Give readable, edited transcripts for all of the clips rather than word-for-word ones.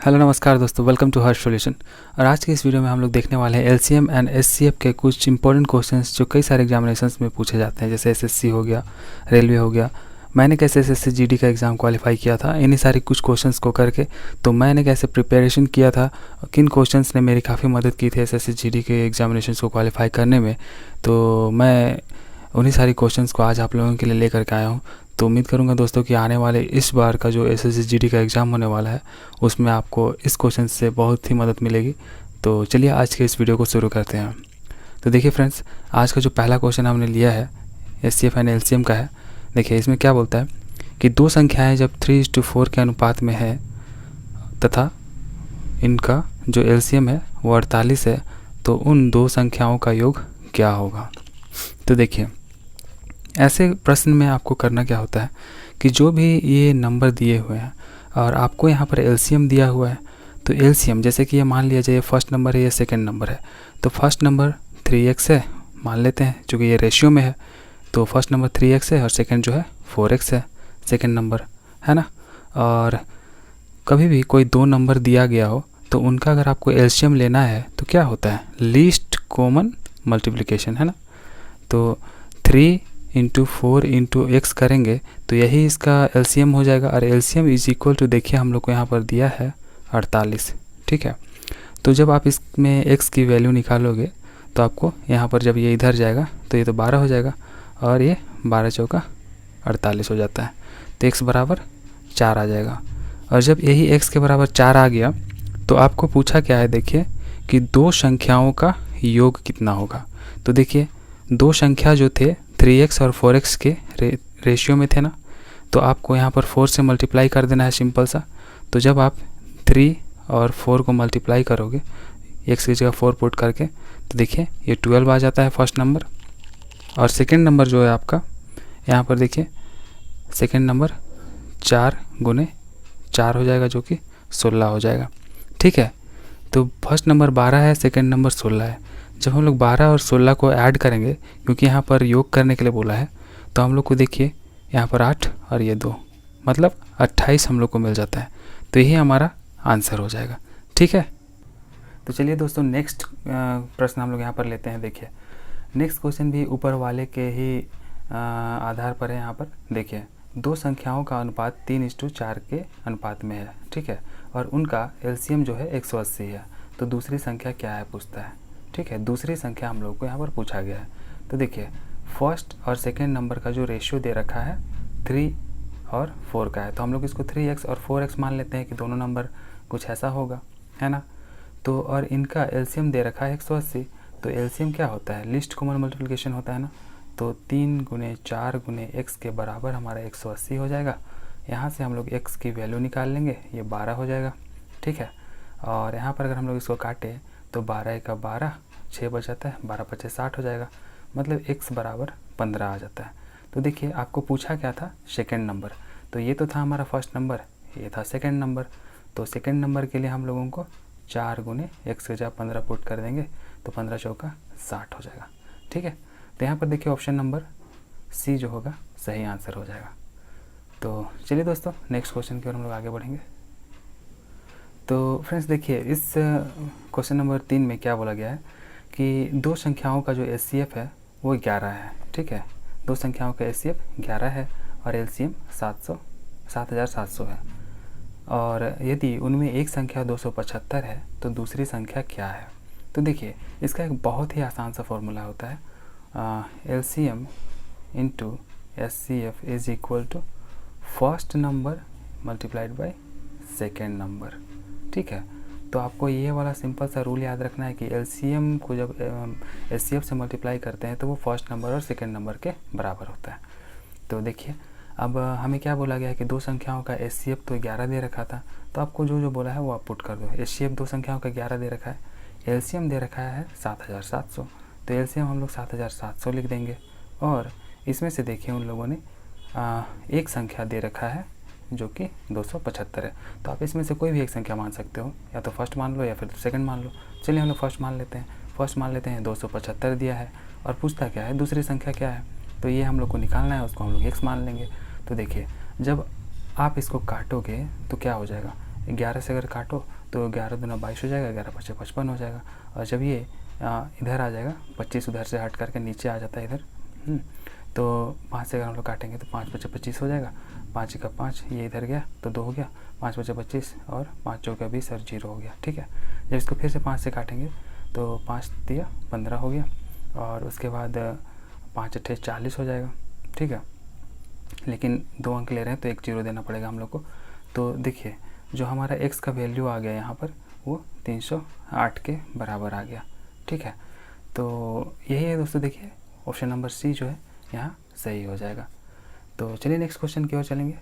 Hello नमस्कार दोस्तों, welcome to Harsh solution. और आज के इस वीडियो में हम लोग देखने वाले हैं एलसीएम एंड एचसीएफ के कुछ इंपॉर्टेंट क्वेश्चंस जो कई सारे एग्जामिनेशंस में पूछे जाते हैं, जैसे एसएससी हो गया, रेलवे हो गया। मैंने कैसे एसएससी जीडी का एग्ज़ाम क्वालिफाई किया था, इन्हीं सारी कुछ क्वेश्चंस को करके तो मैंने कैसे प्रिपरेशन किया था, किन क्वेश्चंस ने मेरी काफ़ी मदद की थी एसएससी जीडी के एग्जामिनेशंस को क्वालिफाई करने में, तो मैं उन्हीं सारी क्वेश्चंस को आज आप लोगों के लिए लेकर के आया हूँ। तो उम्मीद करूँगा दोस्तों कि आने वाले इस बार का जो एसएससी जीडी का एग्ज़ाम होने वाला है उसमें आपको इस क्वेश्चन से बहुत ही मदद मिलेगी। तो चलिए आज के इस वीडियो को शुरू करते हैं। तो देखिए फ्रेंड्स, आज का जो पहला क्वेश्चन हमने लिया है एचसीएफ एंड एलसीएम का है। देखिए इसमें क्या बोलता है कि दो संख्याएं जब 3:4 के अनुपात में है तथा इनका जो एलसीएम है वो 48 है, तो उन दो संख्याओं का योग क्या होगा। तो देखिए ऐसे प्रश्न में आपको करना क्या होता है कि जो भी ये नंबर दिए हुए हैं और आपको यहाँ पर एलसीएम दिया हुआ है, तो एलसीएम जैसे कि ये मान लिया जाए फर्स्ट नंबर है या सेकंड नंबर है, तो फर्स्ट नंबर 3x है मान लेते हैं, चूँकि ये रेशियो में है तो फर्स्ट नंबर 3x है और सेकंड जो है 4x है, सेकंड नंबर है ना। और कभी भी कोई दो नंबर दिया गया हो तो उनका अगर आपको एलसीएम लेना है तो क्या होता है, लीस्ट कॉमन मल्टीप्लिकेशन है ना। तो 3 × 4 × x करेंगे तो यही इसका एलसीएम हो जाएगा। और एलसीएम इज इक्वल टू, देखिए हम लोग को यहाँ पर दिया है 48, ठीक है। तो जब आप इसमें x की वैल्यू निकालोगे तो आपको यहाँ पर जब ये इधर जाएगा तो ये तो 12 हो जाएगा और ये 12 चौका 48 हो जाता है, तो x बराबर 4 आ जाएगा। और जब यही x के बराबर 4 आ गया तो आपको पूछा क्या है, देखिए कि दो संख्याओं का योग कितना होगा। तो देखिए दो संख्या जो थे 3x और 4x के रेशियो में थे ना, तो आपको यहाँ पर 4 से मल्टीप्लाई कर देना है सिंपल सा। तो जब आप 3 और 4 को मल्टीप्लाई करोगे x की जगह 4 पुट करके, तो देखिए ये 12 आ जाता है फर्स्ट नंबर। और सेकंड नंबर जो है आपका यहाँ पर देखिए सेकंड नंबर 4 × 4 हो जाएगा, जो कि 16 हो जाएगा, ठीक है। तो फर्स्ट नंबर 12 है, सेकंड नंबर 16 है। जब हम लोग 12 और 16 को ऐड करेंगे, क्योंकि यहाँ पर योग करने के लिए बोला है, तो हम लोग को देखिए यहाँ पर 8 और ये 2 मतलब 28 हम लोग को मिल जाता है। तो यही हमारा आंसर हो जाएगा, ठीक है। तो चलिए दोस्तों नेक्स्ट प्रश्न हम लोग यहाँ पर लेते हैं। देखिए नेक्स्ट क्वेश्चन भी ऊपर वाले के ही आधार पर है। यहाँ पर देखिए दो संख्याओं का अनुपात 3:4 के अनुपात में है, ठीक है, और उनका एलसीएम जो है 180 है। तो दूसरी संख्या क्या है पूछता है, ठीक है। दूसरी संख्या हम लोग को यहाँ पर पूछा गया है। तो देखिए फर्स्ट और सेकंड नंबर का जो रेशियो दे रखा है 3 और 4 का है, तो हम लोग इसको 3x और 4x मान लेते हैं कि दोनों नंबर कुछ ऐसा होगा, है ना। तो और इनका एलसीएम दे रखा है 180, तो एलसीएम क्या होता है, लीस्ट कॉमन मल्टीप्लिकेशन होता है ना। तो 3 × 4 × x के बराबर हमारा 180 हो जाएगा। यहाँ से हम लोग x की वैल्यू निकाल लेंगे, ये 12 हो जाएगा, ठीक है। और यहाँ पर अगर हम लोग इसको काटें तो 12 × 12 6 बच जाता है, 12 × 5 = 60 हो जाएगा, मतलब x बराबर 15 आ जाता है। तो देखिए आपको पूछा क्या था, सेकंड नंबर, तो ये तो था हमारा फर्स्ट नंबर, ये था सेकंड नंबर। तो सेकंड नंबर के लिए हम लोगों को 4 × x की जगह 15 पुट कर देंगे, तो 15 चौका 60 हो जाएगा, ठीक है। तो यहाँ पर देखिए ऑप्शन नंबर सी जो होगा सही आंसर हो जाएगा। तो चलिए दोस्तों नेक्स्ट क्वेश्चन की ओर हम लोग आगे बढ़ेंगे। तो फ्रेंड्स देखिए इस क्वेश्चन नंबर 3 में क्या बोला गया है कि दो संख्याओं का जो एचसीएफ है वो 11 है, ठीक है। दो संख्याओं का एचसीएफ 11 है और एलसीएम 7700 है। और यदि उनमें एक संख्या 275 है तो दूसरी संख्या क्या है। तो देखिए इसका एक बहुत ही आसान सा फॉर्मूला होता है, LCM into HCF is equal to first number multiplied by second number, ठीक है। तो आपको ये वाला सिंपल सा रूल याद रखना है कि एलसीएम को जब एचसीएफ से मल्टीप्लाई करते हैं तो वो फर्स्ट नंबर और सेकंड नंबर के बराबर होता है। तो देखिए अब हमें क्या बोला गया है कि दो संख्याओं का एचसीएफ तो 11 दे रखा था, तो आपको जो जो बोला है वो आप पुट कर दो। एचसीएफ दो संख्याओं का 11 दे रखा है, एलसीएम दे रखा है 7700, तो एलसीएम हम लोग 7700 लिख देंगे। और इसमें से देखिए उन लोगों ने एक संख्या दे रखा है जो कि 275 है, तो आप इसमें से कोई भी एक संख्या मान सकते हो, या तो फर्स्ट मान लो या फिर सेकंड मान लो। चलिए हम लोग फर्स्ट मान लेते हैं, 275 दिया है और पूछता क्या है दूसरी संख्या क्या है, तो ये हम लोग को निकालना है, उसको हम लोग x मान लेंगे। तो देखिए जब आप इसको काटोगे तो क्या हो जाएगा, 11 से अगर काटो तो 11 दूना 22 हो जाएगा, 11 पचे 55 हो जाएगा। और जब ये इधर आ जाएगा, 25 उधर से हट करके नीचे आ जाता है इधर, तो 5 से अगर हम लोग काटेंगे तो 5 पचे 25 हो जाएगा, 5 का 5, ये इधर गया तो 2 हो गया, 5 पचे 25 और 5 चौका 20 और 0 हो गया। ठीक है, जब इसको फिर से 5 से काटेंगे तो 5 तिया 15 हो गया, और उसके बाद 5 अट्ठे 40 हो जाएगा। ठीक है, लेकिन 2 अंक ले रहे हैं तो 1 0 देना पड़ेगा हम लोग को। तो देखिए जो हमारा x का वैल्यू आ गया यहाँ पर वो 308 के बराबर आ गया। ठीक है, तो यही है दोस्तों, देखिए ऑप्शन नंबर सी जो है यहाँ सही हो जाएगा। तो चलिए नेक्स्ट क्वेश्चन की ओर चलेंगे।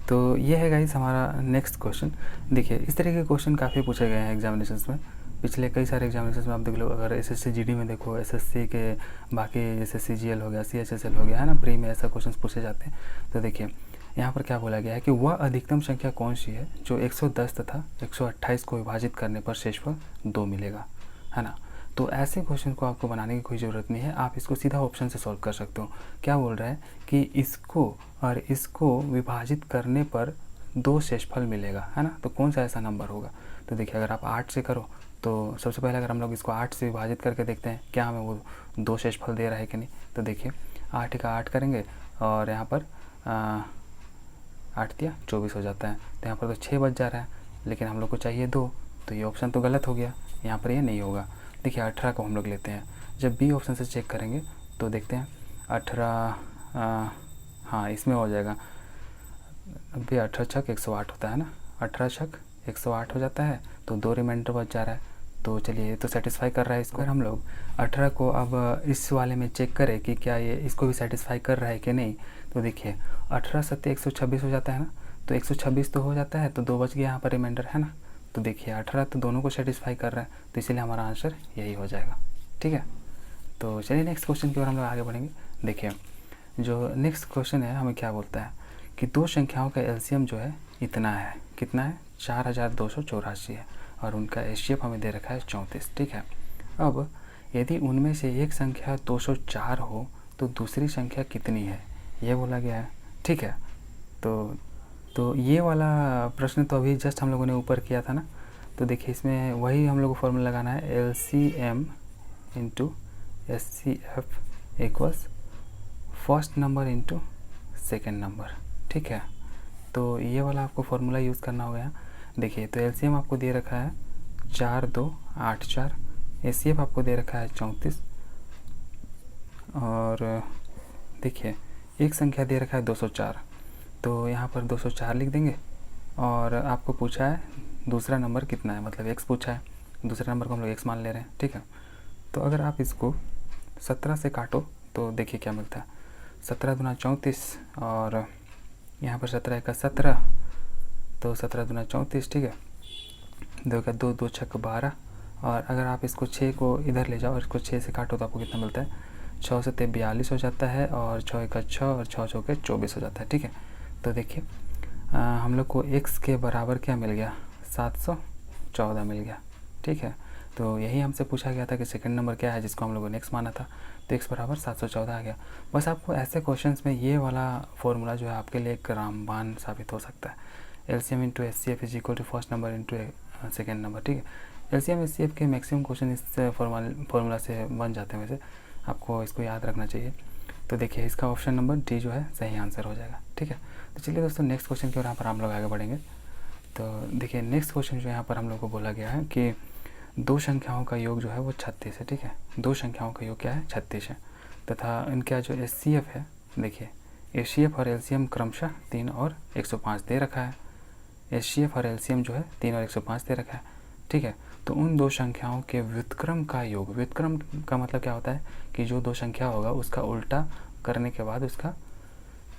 तो ये है गाइस हमारा नेक्स्ट क्वेश्चन। देखिए इस तरह के क्वेश्चन काफ़ी पूछे गए हैं एग्जामिनेशंस में, पिछले कई सारे एग्जामिनेशंस में आप देख लो। अगर एसएससी जीडी में देखो, एसएससी के बाकी जैसे सीजीएल हो गया, सीएचएसएल हो गया है ना, प्री में ऐसा क्वेश्चन पूछे जाते हैं। तो देखिए यहाँ पर क्या बोला गया है कि वह अधिकतम संख्या कौन सी है जो 110 तथा 128 को विभाजित करने पर शेषफल 2 मिलेगा, है ना। तो ऐसे क्वेश्चन को आपको बनाने की कोई ज़रूरत नहीं है, आप इसको सीधा ऑप्शन से सॉल्व कर सकते हो। क्या बोल रहा है कि इसको और इसको विभाजित करने पर 2 शेषफल मिलेगा, है ना। तो कौन सा ऐसा नंबर होगा। तो देखिए अगर आप 8 से करो तो सबसे पहले अगर हम लोग इसको 8 से विभाजित करके देखते हैं क्या हमें वो 2 शेषफल दे रहा है कि नहीं। तो देखिए 8 का 8 करेंगे और यहाँ पर 8 तिया 24 हो जाता है, तो यहाँ पर तो 6 बच जा रहा है, लेकिन हम लोग को चाहिए 2, तो ये ऑप्शन तो गलत हो गया, यहाँ पर ये नहीं होगा। देखिए 18 को हम लोग लेते हैं, जब बी ऑप्शन से चेक करेंगे तो देखते हैं 18, हाँ इसमें हो जाएगा। अभी 18 छक 108 होता है ना, 18 छक 108 हो जाता है, तो 2 रिमाइंडर बच जा रहा है। तो चलिए ये तो सेटिस्फाई कर रहा है इसको। अगर हम लोग 18 को अब इस वाले में चेक करें कि क्या ये इसको भी सेटिस्फाई कर रहा है कि नहीं, तो देखिए 18 सत्ते 126 हो जाता है ना, तो 126 तो हो जाता है, तो 2 बच गया यहाँ पर रिमाइंडर, है ना। तो देखिए 18 तो दोनों को सेटिस्फाई कर रहा है, तो इसीलिए हमारा आंसर यही हो जाएगा। ठीक है, तो चलिए नेक्स्ट क्वेश्चन की ओर हम लोग आगे बढ़ेंगे। देखिए जो नेक्स्ट क्वेश्चन है हमें क्या बोलता है कि 2 संख्याओं का एलसीएम जो है इतना है, कितना है, 4284 है, और उनका एचसीएफ हमें दे रखा है 34। ठीक है, अब यदि उनमें से एक संख्या 204 हो तो दूसरी संख्या कितनी है, ये बोला गया है। ठीक है, तो ये वाला प्रश्न तो अभी जस्ट हम लोगों ने ऊपर किया था ना। तो देखिए इसमें वही हम लोग को फॉर्मूला लगाना है, LCM into HCF equals first number into second number. ठीक है, तो ये वाला आपको फॉर्मूला यूज़ करना होगा। देखिए तो एलसीएम आपको दे रखा है 4284, एचसीएफ आपको दे रखा है 34, और देखिए एक संख्या दे रखा है 204, तो यहाँ पर 204 लिख देंगे। और आपको पूछा है दूसरा नंबर कितना है, मतलब x पूछा है, दूसरे नंबर को हम लोग x मान ले रहे हैं। ठीक है, तो अगर आप इसको 17 से काटो तो देखिए क्या मिलता है, 17 दूना 34, और यहाँ पर 17 का 17, तो 17 दूना 34। ठीक है, 2 का 2, 2 छक 12, और अगर आप इसको 6 को इधर ले जाओ और इसको 6 से काटो तो आपको कितना मिलता है, 6 से 42 हो जाता है, और 6 का 6 और 6 चौके 24 हो जाता है। ठीक है, तो देखिए हम लोग को x के बराबर क्या मिल गया, 714 मिल गया। ठीक है, तो यही हमसे पूछा गया था कि सेकंड नंबर क्या है जिसको हम लोगों ने x माना था, तो x बराबर 714 आ गया। बस आपको ऐसे क्वेश्चंस में ये वाला फॉर्मूला जो है आपके लिए एक रामबाण साबित हो सकता है। LCM into HCF is equal to first number into second number. ठीक है, एलसीएम एचसीएफ के मैक्सिमम क्वेश्चन इस फॉर्मूला से बन जाते हैं, वैसे आपको इसको याद रखना चाहिए। तो देखिए इसका ऑप्शन नंबर डी जो है सही आंसर हो जाएगा। ठीक है, तो चलिए दोस्तों नेक्स्ट क्वेश्चन की ओर यहाँ पर हम लोग आगे बढ़ेंगे। तो देखिए नेक्स्ट क्वेश्चन जो यहाँ पर हम लोग को बोला गया है कि 2 संख्याओं का योग जो है वो 36 है। ठीक है, 2 संख्याओं का योग क्या है, 36 है, तथा इनका जो एचसीएफ है, देखिए एचसीएफ और एलसीएम क्रमशः 3 और 105 दे रखा है। एचसीएफ और एलसीएम जो है 3 और 105 दे रखा है। ठीक है, तो उन 2 संख्याओं के व्युत्क्रम का योग, व्युत्क्रम का मतलब क्या होता है कि जो 2 संख्या होगा उसका उल्टा करने के बाद उसका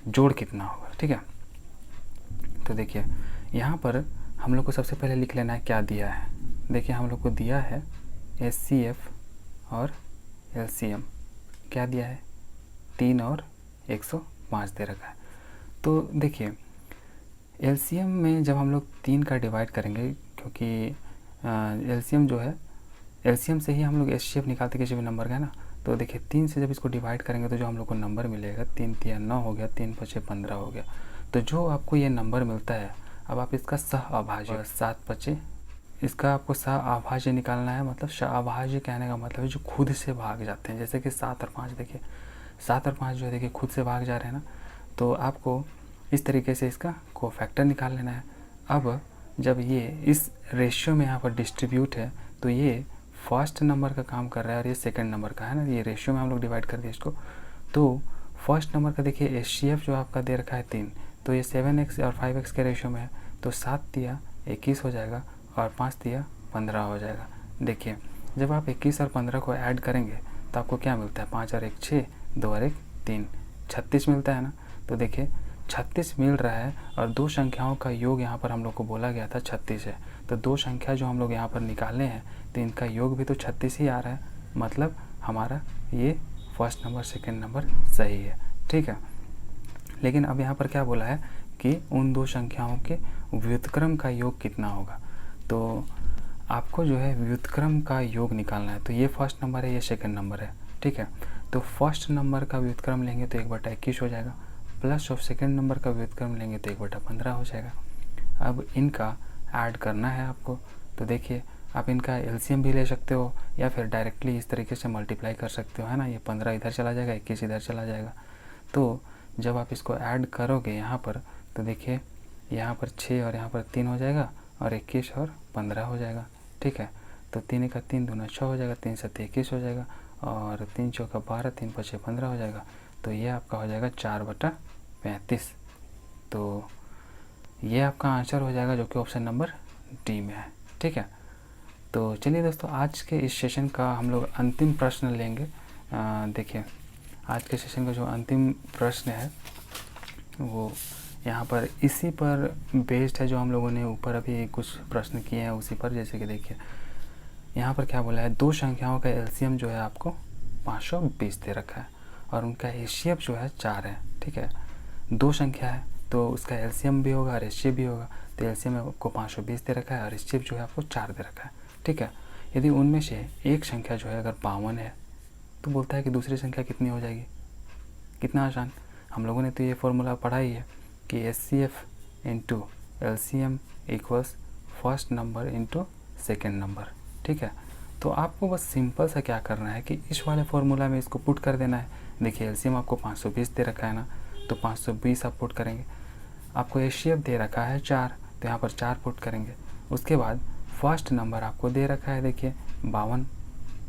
जोड़ कितना होगा। ठीक है, तो देखिए यहाँ पर हम लोग को सबसे पहले लिख लेना है क्या दिया है। देखिए हम लोग को दिया है एचसीएफ और एलसीएम, क्या दिया है, 3 और 105 दे रखा है। तो देखिए एलसीएम में जब हम लोग 3 का डिवाइड करेंगे, क्योंकि एलसीएम जो है, एलसीएम से ही हम लोग एचसीएफ निकालते किसी भी नंबर का, है ना। तो देखिए 3 से जब इसको डिवाइड करेंगे तो जो हम लोग को नंबर मिलेगा, 3 तिया 9 हो गया, 3 पचे 15 हो गया। तो जो आपको ये नंबर मिलता है अब आप इसका सह अभाज्य 7×5, इसका आपको सह अभाज्य निकालना है। मतलब सह अभाज्य कहने का मतलब है जो खुद से भाग जाते हैं, जैसे कि 7 और 5, देखिए 7 और 5 जो है देखिए खुद से भाग जा रहे हैं ना, तो आपको इस तरीके से इसका कोफैक्टर निकाल लेना है। अब जब ये इस रेशियो में यहाँ पर डिस्ट्रीब्यूट है तो ये फर्स्ट नंबर का काम कर रहा है और ये सेकंड नंबर का है ना, ये रेशियो में हम लोग डिवाइड कर दिए इसको। तो फर्स्ट नंबर का देखिए HCF जो आपका दे रखा है 3, तो ये 7x और 5x के रेशियो में है, तो 7 दिया 21 हो जाएगा और 5 दिया 15 हो जाएगा। देखिए जब आप 21 और 15 को ऐड करेंगे तो आपको क्या मिलता है, 5 और 1 6, 2 और 1 3, 36 मिलता है ना। तो देखिए 36 मिल रहा है और दो संख्याओं का योग यहाँ पर हम लोग को बोला गया था 36 है, तो दो संख्या जो हम लोग यहाँ पर निकाले हैं तो इनका योग भी तो 36 ही आ रहा है, मतलब हमारा ये फर्स्ट नंबर सेकंड नंबर सही है, ठीक है। लेकिन अब यहाँ पर क्या बोला है कि उन दो संख्याओं के व्युत्क्रम का योग कितना होगा, तो आपको जो है व्युत्क्रम का योग निकालना है। तो ये फर्स्ट नंबर है, ये सेकंड नंबर है, ठीक है। तो फर्स्ट नंबर का व्युत्क्रम लेंगे तो 1/21 हो जाएगा, प्लस ऑफ सेकंड नंबर का व्युत्क्रम लेंगे तो 1/15 हो जाएगा। अब इनका ऐड करना है आपको, तो देखिए आप इनका एलसीएम भी ले सकते हो या फिर डायरेक्टली इस तरीके से मल्टीप्लाई कर सकते हो, है ना। ये 15 इधर चला जाएगा, 21 इधर चला जाएगा। तो जब आप इसको ऐड करोगे यहाँ पर तो देखिए यहाँ पर 6 और यहाँ पर 3 हो जाएगा और 21 और 15 हो जाएगा, ठीक है। तो 3 का 3 दूना 6 हो जाएगा, 3 7 21 हो जाएगा और 3 चौका 12, 3 5 15 हो जाएगा। तो ये आपका हो जाएगा 4/35। तो ये आपका आंसर हो जाएगा जो कि ऑप्शन नंबर डी में है, ठीक है। तो चलिए दोस्तों आज के इस सेशन का हम लोग अंतिम प्रश्न लेंगे। देखिए आज के सेशन का जो अंतिम प्रश्न है वो यहाँ पर इसी पर बेस्ड है, जो हम लोगों ने ऊपर अभी कुछ प्रश्न किए हैं उसी पर। जैसे कि देखिए यहाँ पर क्या बोला है, दो संख्याओं का एलसीएम जो है आपको 520 दे रखा है और उनका HCF जो है 4 है, ठीक है। दो संख्या है तो उसका एलसीएम भी होगा और HCF भी होगा, तो एलसीएम आपको 520 दे रखा है और HCF जो है आपको 4 दे रखा है, ठीक है। यदि उनमें से एक संख्या जो है अगर 52 है तो बोलता है कि दूसरी संख्या कितनी हो जाएगी। कितना आसान, हम लोगों ने तो ये फॉर्मूला पढ़ा ही है कि HCF into LCM equals first number into second number, ठीक है। तो आपको बस सिंपल सा क्या करना है कि इस वाले फॉर्मूला में इसको पुट कर देना है। देखिए LCM आपको 520 दे रखा है ना, तो 520 आप पुट करेंगे। आपको HCF दे रखा है 4, तो यहाँ पर 4 पुट करेंगे। उसके बाद फर्स्ट नंबर आपको दे रखा है देखिए 52,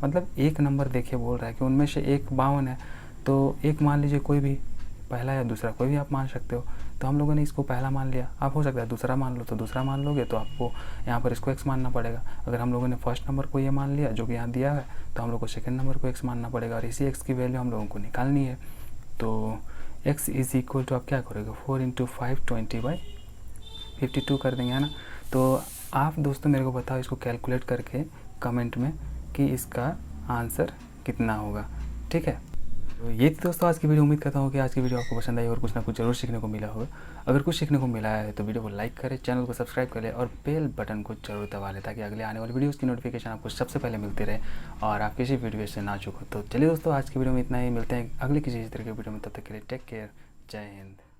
मतलब एक नंबर देखिए बोल रहा है कि उनमें से एक 52 है, तो एक मान लीजिए कोई भी, पहला या दूसरा कोई भी आप मान सकते हो। तो हम लोगों ने इसको पहला मान लिया, आप हो सकता है दूसरा मान लो, तो दूसरा मान लोगे तो आपको यहाँ पर इसको x मानना पड़ेगा। अगर हम लोगों ने फर्स्ट नंबर को ये मान लिया जो कि यहाँ दिया है, तो हम लोग को सेकंड नंबर को x मानना पड़ेगा और इसी x की वैल्यू हम लोगों को निकालनी है। तो x इज इक्वल टू आप क्या करोगे, 4 × 5 20/52 कर देंगे, है ना। तो आप दोस्तों मेरे को बताओ इसको कैलकुलेट करके कमेंट में कि इसका आंसर कितना होगा, ठीक है। तो ये थी दोस्तों आज की वीडियो। उम्मीद करता हूँ कि आज की वीडियो आपको पसंद आई और कुछ ना कुछ जरूर सीखने को मिला होगा। अगर कुछ सीखने को मिला है तो वीडियो को लाइक करें, चैनल को सब्सक्राइब कर ले और बेल बटन को जरूर दबा लें ताकि अगले आने वाली वीडियोस की नोटिफिकेशन आपको सबसे पहले मिलती रहे और आप किसी वीडियो से ना चूको। तो चलिए दोस्तों आज की वीडियो में इतना ही, मिलते हैं अगले किसी तरह की वीडियो में, तब तक के लिए टेक केयर, जय हिंद।